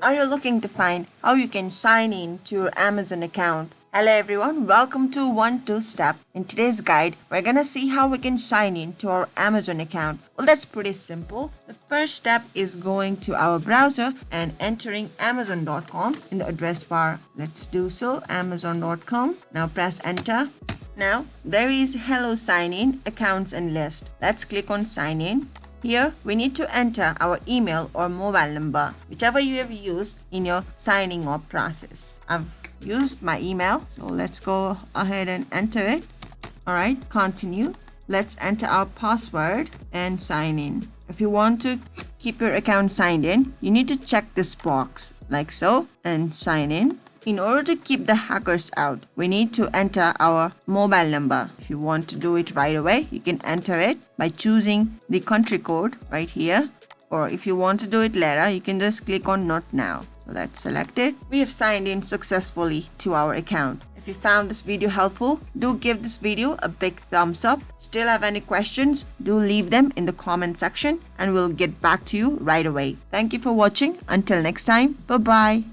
Are you looking to find how you can sign in to your Amazon account? Hello everyone, welcome to 1-2 Step. In today's guide, we're gonna see how we can sign in to our Amazon account. Well, that's pretty simple. The first step is going to our browser and entering amazon.com in the address bar. Let's do so, amazon.com. Now press enter. Now, there is Hello Sign In, Accounts and List. Let's click on Sign In. Here, we need to enter our email or mobile number, whichever you have used in your signing up process. I've used my email, so let's go ahead and enter it. Alright, continue. Let's enter our password and sign in. If you want to keep your account signed in, you need to check this box, like so, and sign in. In order to keep the hackers out, we need to enter our mobile number. If you want to do it right away, you can enter it by choosing the country code right here. Or if you want to do it later, you can just click on Not Now. So let's select it. We have signed in successfully to our account. If you found this video helpful, do give this video a big thumbs up. Still have any questions? Do leave them in the comment section and we'll get back to you right away. Thank you for watching. Until next time, bye-bye.